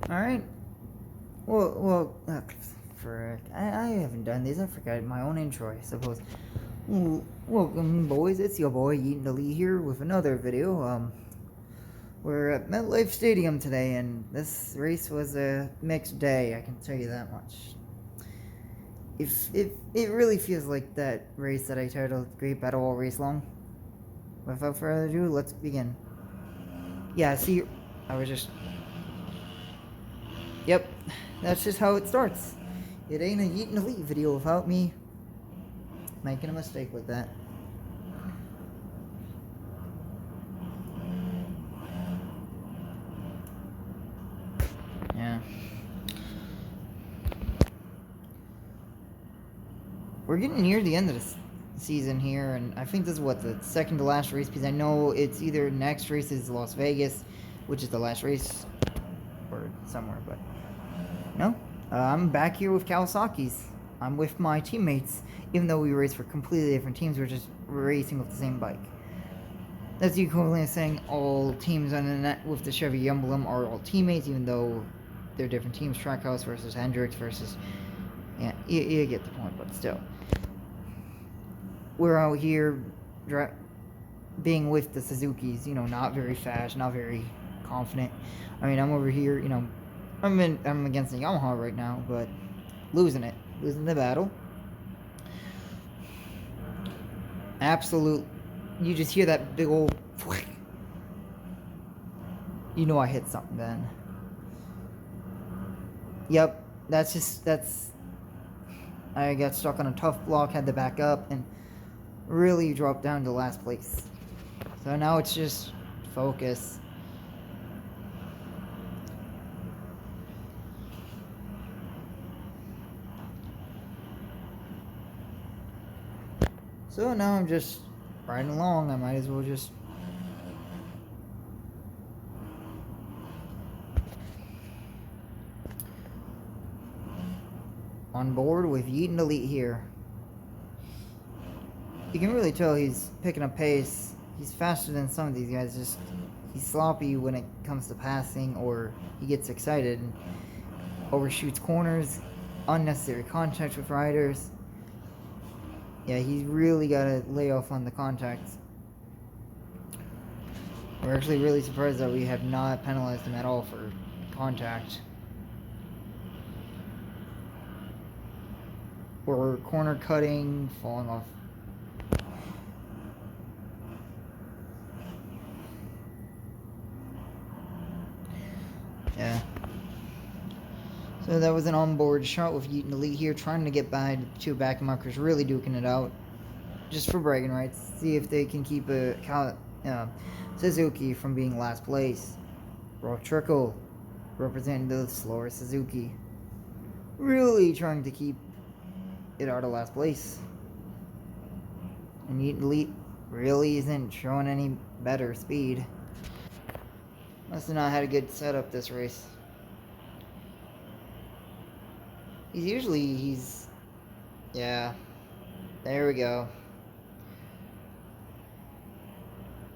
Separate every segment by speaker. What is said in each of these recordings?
Speaker 1: Alright. I haven't done these. I forgot my own intro, I suppose. Welcome, boys. It's your boy, Yeetin' the Lee here with another video. We're at MetLife Stadium today, and this race was a mixed day, I can tell you that much. It really feels like that race that I titled Great Battle All Race Long. Without further ado, let's begin. Yeah, see, I was just... Yep, that's just how it starts. It ain't a Yeetin' Elite video without me making a mistake with that. Yeah. We're getting near the end of the season here, and I think this is what, the second to last race, because I know it's either next race is Las Vegas, which is the last race, or somewhere, but no. I'm back here with Kawasaki's. I'm with my teammates, even though we race for completely different teams, we're just racing with the same bike. That's the equivalent of saying all teams on the net with the Chevy emblem are all teammates, even though they're different teams. Trackhouse versus Hendricks versus... Yeah, you get the point, but still. We're out here being with the Suzuki's, you know, not very fast, not very confident. I mean, I'm over here, you know, I'm against the Yamaha right now, but losing the battle. Absolute, you just hear that big old, you know I hit something then. Yep, I got stuck on a tough block, had to back up, and really dropped down to last place. So now it's just focus. So now I'm just riding along. I might as well just... on board with Yeetin' Elite here. You can really tell he's picking up pace. He's faster than some of these guys, just he's sloppy when it comes to passing, or he gets excited and overshoots corners, unnecessary contact with riders. Yeah, he's really got to lay off on the contacts. We're actually really surprised that we have not penalized him at all for contact. Or corner cutting, falling off. Yeah. So that was an onboard shot with Yeetin' Elite here, trying to get by the two back markers, really duking it out. Just for bragging rights, see if they can keep Suzuki from being last place. Rock Trickle, representing the slower Suzuki. Really trying to keep it out of last place. And Yeetin' Elite really isn't showing any better speed. Must have not had a good setup this race. Yeah, there we go.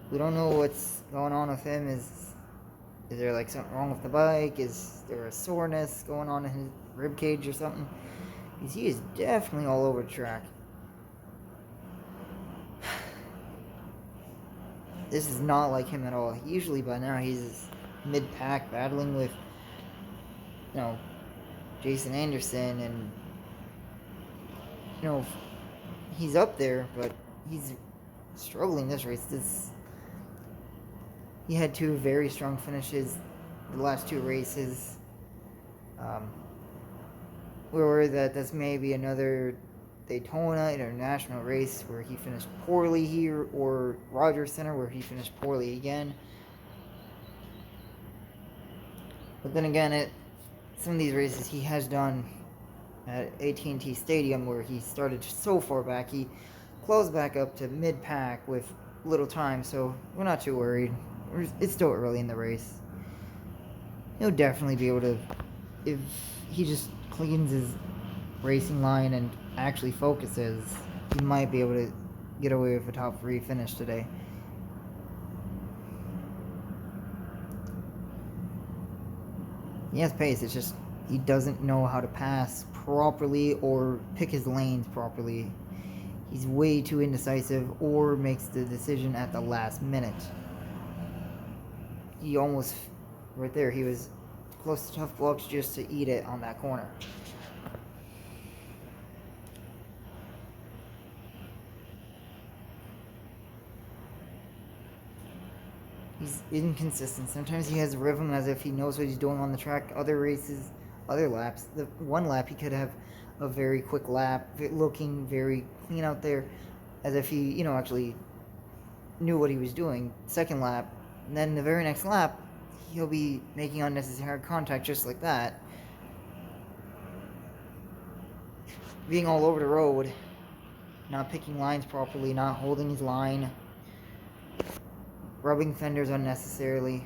Speaker 1: We don't know what's going on with him. Is there like something wrong with the bike? Is there a soreness going on in his rib cage or something? Because he is definitely all over the track. This is not like him at all. Usually by now he's mid-pack battling with, you know, Jason Anderson, and, you know, he's up there, but he's struggling this race. He had two very strong finishes the last two races. We're worried that this may be another Daytona International race where he finished poorly here, or Rogers Center where he finished poorly again. But then again, some of these races he has done at AT&T Stadium where he started so far back, he closed back up to mid-pack with little time, so we're not too worried. It's still early in the race. He'll definitely be able to, if he just cleans his racing line and actually focuses, he might be able to get away with a top 3 finish today. He has pace. It's just he doesn't know how to pass properly or pick his lanes properly. He's way too indecisive or makes the decision at the last minute. He almost, right there, he was close to tough blocks just to eat it on that corner. He's inconsistent. Sometimes he has a rhythm as if he knows what he's doing on the track. Other races, other laps, the one lap he could have a very quick lap, looking very clean out there, as if he, actually knew what he was doing. Second lap, and then the very next lap, he'll be making unnecessary contact just like that. Being all over the road, not picking lines properly, not holding his line, rubbing fenders unnecessarily.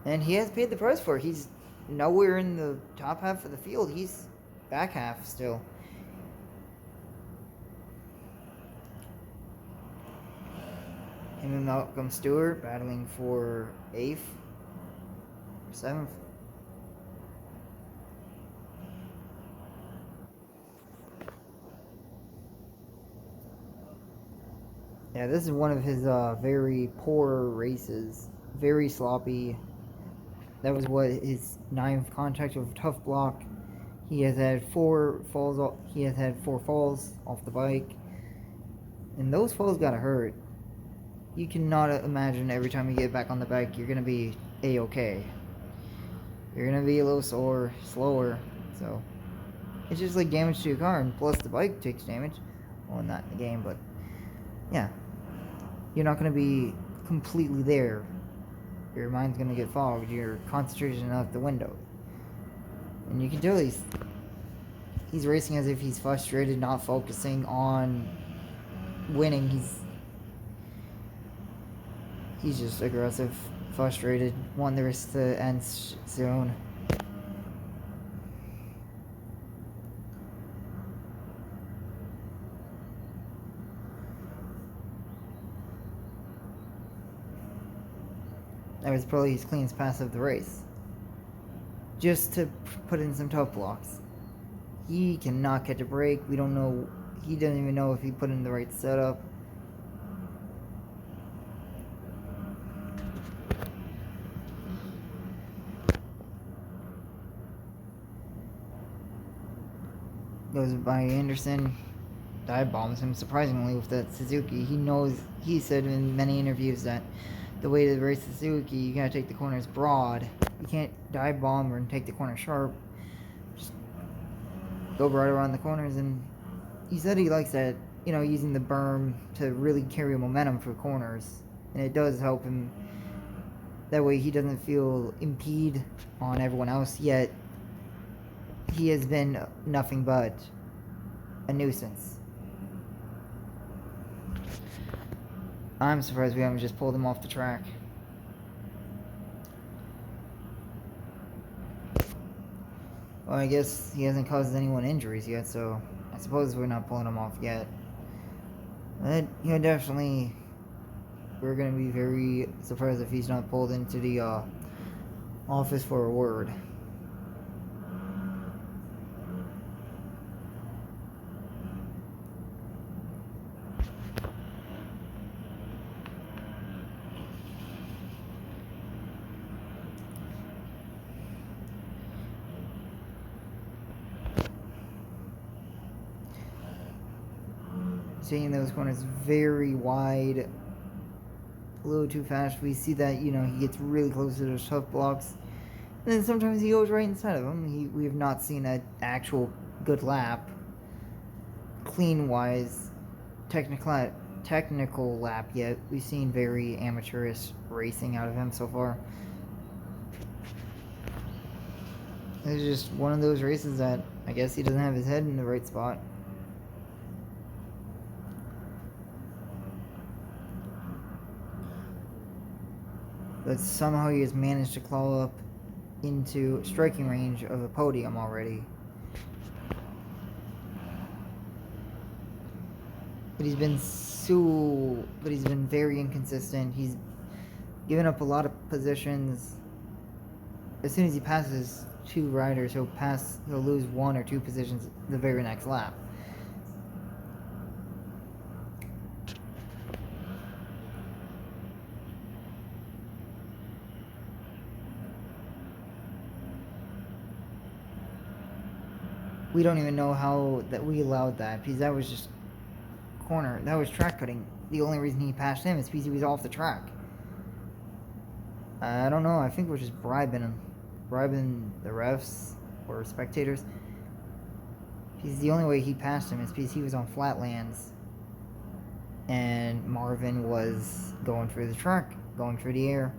Speaker 1: And he has paid the price for it. He's nowhere in the top half of the field. He's back half still. Him and Malcolm Stewart battling for 8th, 7th. Yeah, this is one of his very poor races. Very sloppy. That was what his 9th contact of tough block. He has had 4 falls. He has had 4 falls off the bike, and those falls gotta hurt. You cannot imagine every time you get back on the bike you're gonna be a-okay. You're gonna be a little sore, slower. So it's just like damage to your car, and plus the bike takes damage. Well, not in the game, but yeah. You're not going to be completely there. Your mind's going to get fogged. Your concentration out the window. And you can tell he's racing as if he's frustrated, not focusing on winning. He's just aggressive, frustrated, wanting the race to end soon. That was probably his cleanest pass of the race. Just to put in some tough blocks. He cannot catch a break. We don't know. He doesn't even know if he put in the right setup. Goes by Anderson. Dive bombs him surprisingly with that Suzuki. He said in many interviews that the way to race Suzuki, you gotta take the corners broad. You can't dive bomb or take the corner sharp. Just go right around the corners. And he said he likes that, using the berm to really carry momentum for corners. And it does help him. That way he doesn't feel impede on everyone else, yet he has been nothing but a nuisance. I'm surprised we haven't just pulled him off the track. Well, I guess he hasn't caused anyone injuries yet, so I suppose we're not pulling him off yet. But, definitely, we're going to be very surprised if he's not pulled into the office for a word. Seeing those corners very wide, a little too fast. We see that, he gets really close to those tough blocks. And then sometimes he goes right inside of them. We have not seen an actual good lap, clean-wise, technical lap yet. We've seen very amateurish racing out of him so far. It's just one of those races that I guess he doesn't have his head in the right spot. But somehow he has managed to claw up into striking range of a podium already. But he's been very inconsistent. He's given up a lot of positions. as soon as he passes two riders, he'll lose one or two positions the very next lap. We don't even know how that we allowed that, because that was just corner. That was track cutting. The only reason he passed him is because he was off the track. I don't know. I think we're just bribing the refs or spectators. Because the only way he passed him is because he was on flatlands, and Marvin was going through the track, going through the air.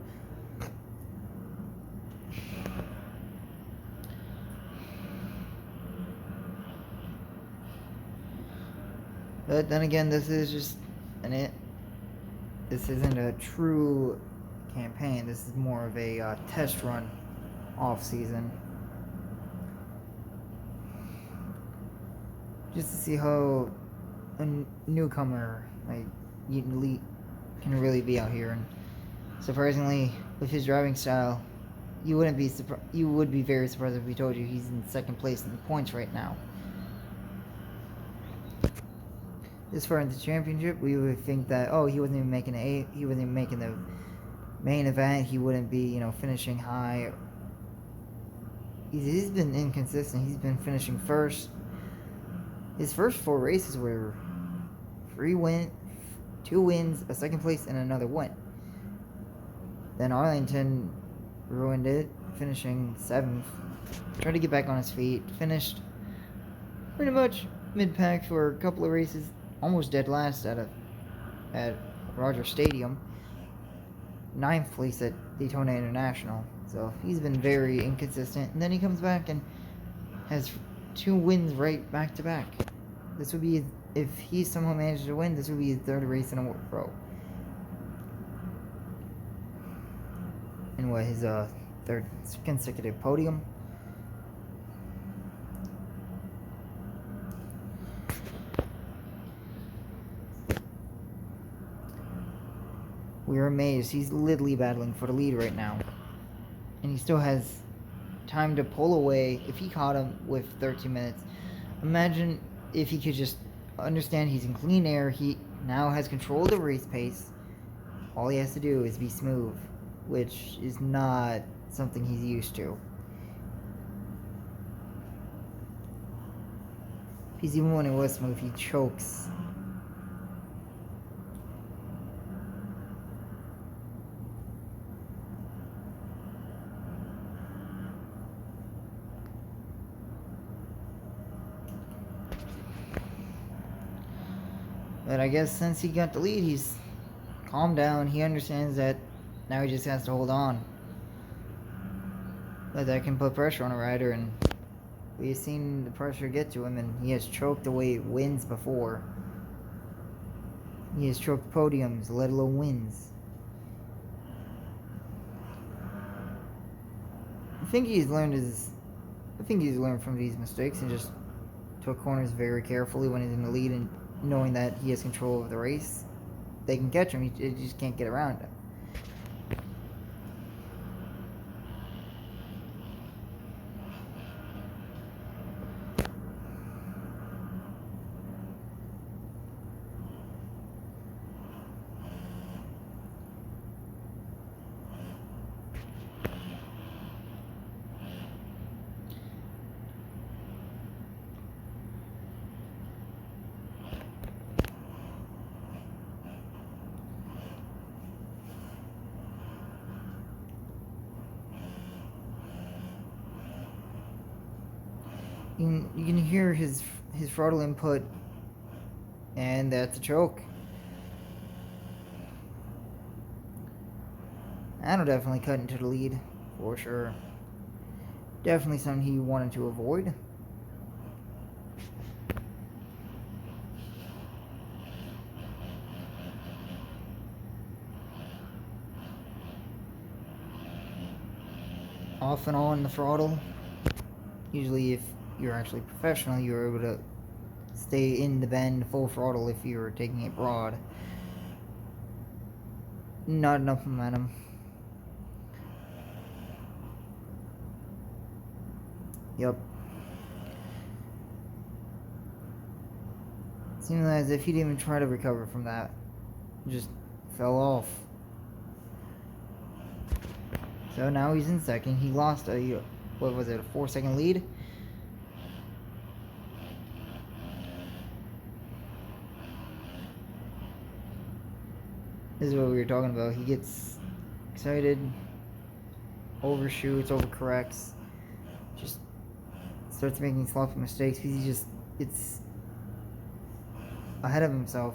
Speaker 1: But then again, this is just this isn't a true campaign. This is more of a test run off season, just to see how a newcomer like Eaton Elite can really be out here. And surprisingly, with his driving style, you would be very surprised if we told you he's in second place in the points right now. This far into the championship, we would think that he wasn't even making the main event. He wouldn't be finishing high. He's been inconsistent. He's been finishing first. His first 4 races were 2 wins, a second place, and another win. Then Arlington ruined it, finishing 7th. Tried to get back on his feet. Finished pretty much mid-pack for a couple of races. Almost dead last at Rogers Stadium. 9th place at Daytona International. So he's been very inconsistent. And then he comes back and has 2 wins right back to back. This would be, if he somehow managed to win, this would be his 3rd race in a row. And his 3rd consecutive podium. We're amazed. He's literally battling for the lead right now. And he still has time to pull away. If he caught him with 13 minutes, imagine if he could just understand he's in clean air. He now has control of the race pace. All he has to do is be smooth, which is not something he's used to. Because even when it was smooth, he chokes. But I guess since he got the lead, he's calmed down. He understands that now he just has to hold on. But that can put pressure on a rider, and we've seen the pressure get to him, and he has choked away wins before. He has choked podiums, let alone wins. I think he's learned from these mistakes and just took corners very carefully when he's in the lead, and knowing that he has control of the race. They can catch him, he just can't get around him. You can hear his throttle input, and that's a choke. That'll definitely cut into the lead, for sure. Definitely something he wanted to avoid. Off and on the throttle. Usually if you're actually professional, you're able to stay in the bend full throttle if you're taking it broad. Not enough momentum. Yep. Seemed as if he didn't even try to recover from that. Just fell off. So now he's in second. He lost a, what was it, a 4-second lead? This is what we were talking about. He gets excited, overshoots, overcorrects, just starts making sloppy mistakes because he just gets ahead of himself.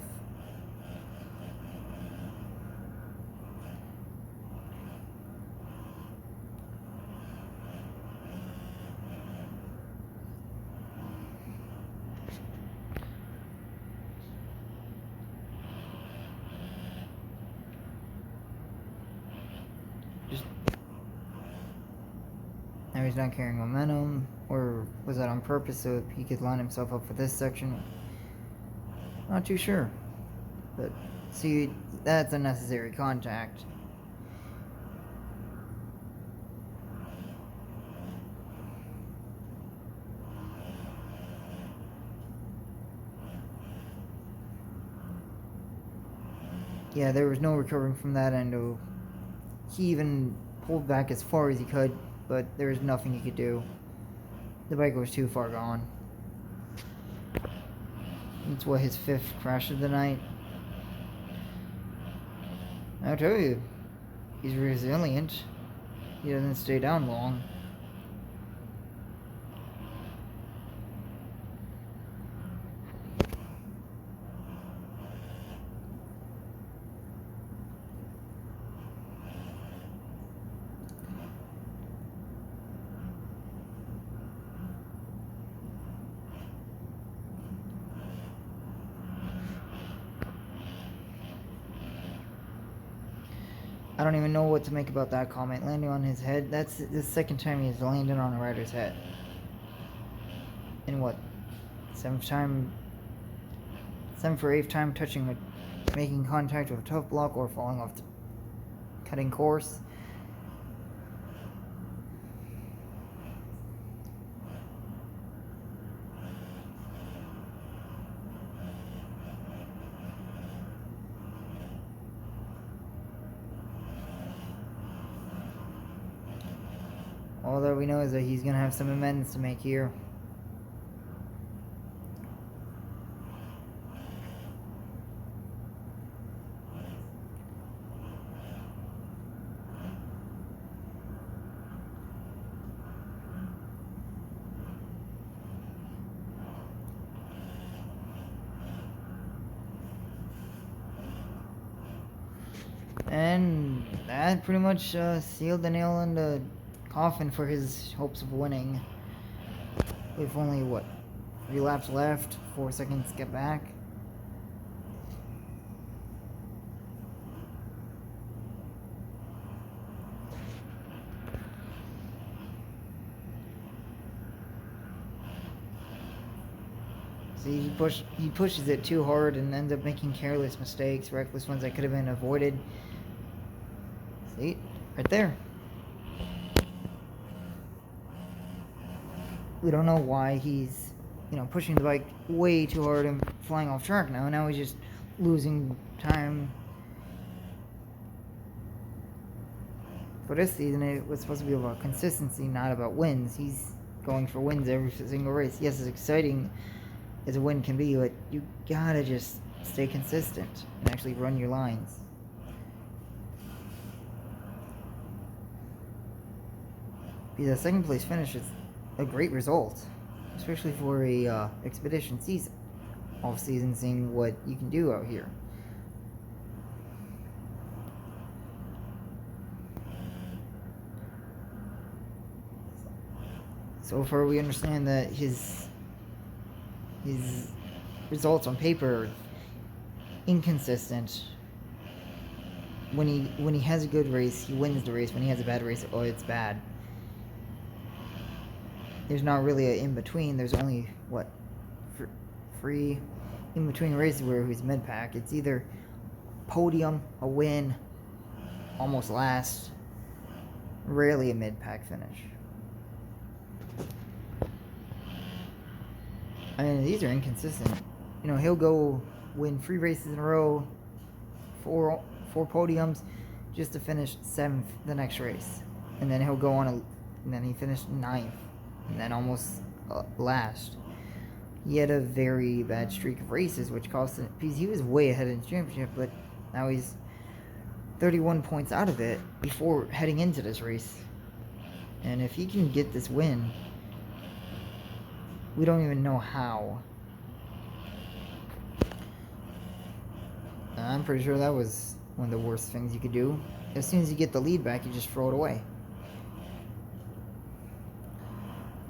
Speaker 1: Now he's not carrying momentum, or was that on purpose so he could line himself up for this section? Not too sure. But see, that's unnecessary contact. Yeah, there was no recovering from that endo. He even pulled back as far as he could, but there was nothing he could do. The bike was too far gone. It's what, his 5th crash of the night. I'll tell you, he's resilient. He doesn't stay down long. I don't even know what to make about that comment. Landing on his head. That's the 2nd time he's landed on a rider's head. In what? 7th or 8th time touching, making contact with a tough block or falling off the cutting course. All that we know is that he's going to have some amends to make here. And that pretty much sealed the nail in the coffin for his hopes of winning. With only, what, 3 laps left, 4 seconds to get back. See, he pushes it too hard and ends up making careless mistakes, reckless ones that could have been avoided. See, right there. We don't know why he's, pushing the bike way too hard and flying off track now. Now he's just losing time. For this season, it was supposed to be about consistency, not about wins. He's going for wins every single race. Yes, it's exciting as a win can be, but you gotta just stay consistent and actually run your lines. Because a 2nd place finish is a great result, especially for a expedition season, off season, seeing what you can do out here. So far, we understand that his results on paper are inconsistent. When he has a good race, he wins the race. When he has a bad race, oh, it's bad. There's not really an in-between. There's only, what, 3 in-between races where he's mid-pack. It's either podium, a win, almost last, rarely a mid-pack finish. I mean, these are inconsistent. You know, he'll go win 3 races in a row, four podiums, just to finish 7th the next race, and then he'll go on and then he finished 9th, and then almost last. He had a very bad streak of races, which cost him, because he was way ahead in the championship, but now he's 31 points out of it before heading into this race. And if he can get this win, we don't even know how. I'm pretty sure that was one of the worst things you could do. As soon as you get the lead back, you just throw it away.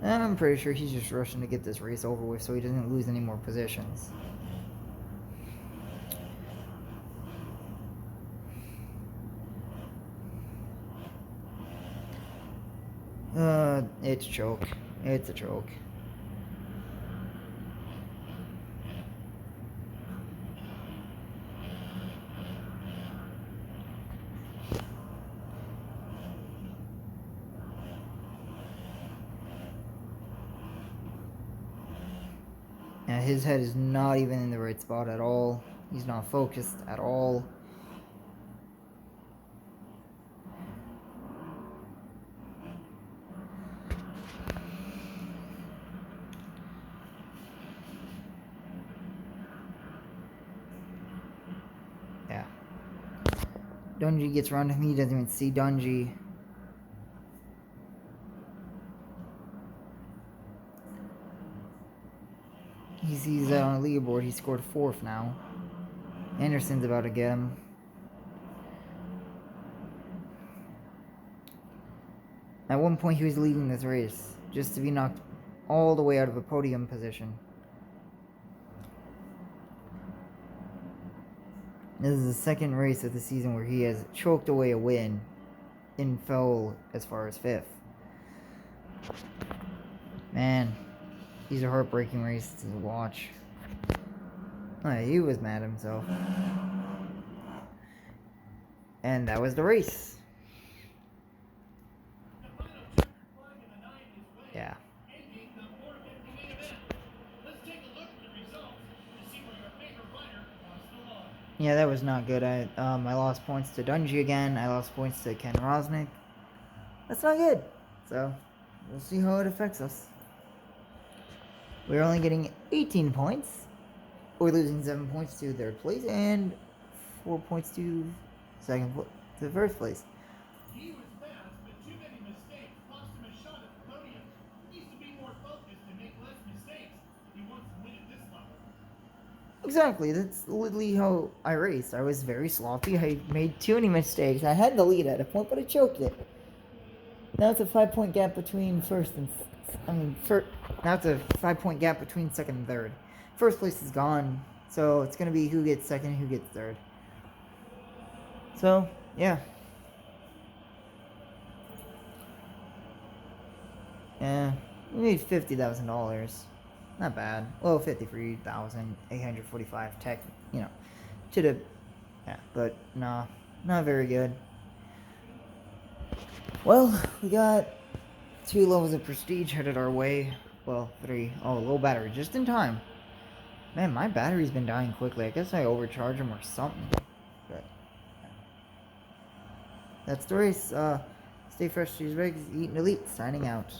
Speaker 1: And I'm pretty sure he's just rushing to get this race over with so he doesn't lose any more positions. It's choke. It's a choke. Now his head is not even in the right spot at all. He's not focused at all. Yeah. Dungy gets around him. He doesn't even see Dungy. He sees that on the leaderboard. He scored 4th now. Anderson's about to get him. At one point, he was leading this race, just to be knocked all the way out of a podium position. This is the second race of the season where he has choked away a win and fell as far as 5th. Man, these are heartbreaking races to watch. Oh, he was mad at himself. And that was the race. Yeah. Yeah, that was not good. I lost points to Dungy again. I lost points to Ken Rosnick. That's not good. So, we'll see how it affects us. We're only getting 18 points. We're losing 7 points to 3rd place and 4 points to to 1st place. He was fast, but too many mistakes cost him a shot at the podium. He needs to be more focused and make less mistakes if he wants to win at this level. Exactly, that's literally how I raced. I was very sloppy. I made too many mistakes. I had the lead at a point, but I choked it. Now it's a 5-point gap between now it's a 5-point gap between 2nd and 3rd. 1st place is gone, so it's gonna be who gets 2nd and who gets 3rd. So, yeah. Yeah, we made $50,000. Not bad. Well, 53,845 tech, to the, yeah, but nah, not very good. Well, we got 2 levels of prestige headed our way. Well, 3. Oh, low battery, just in time. Man, my battery's been dying quickly. I guess I overcharge them or something. But that's the race. Stay fresh, cheese eggs, eat and elite. Signing out.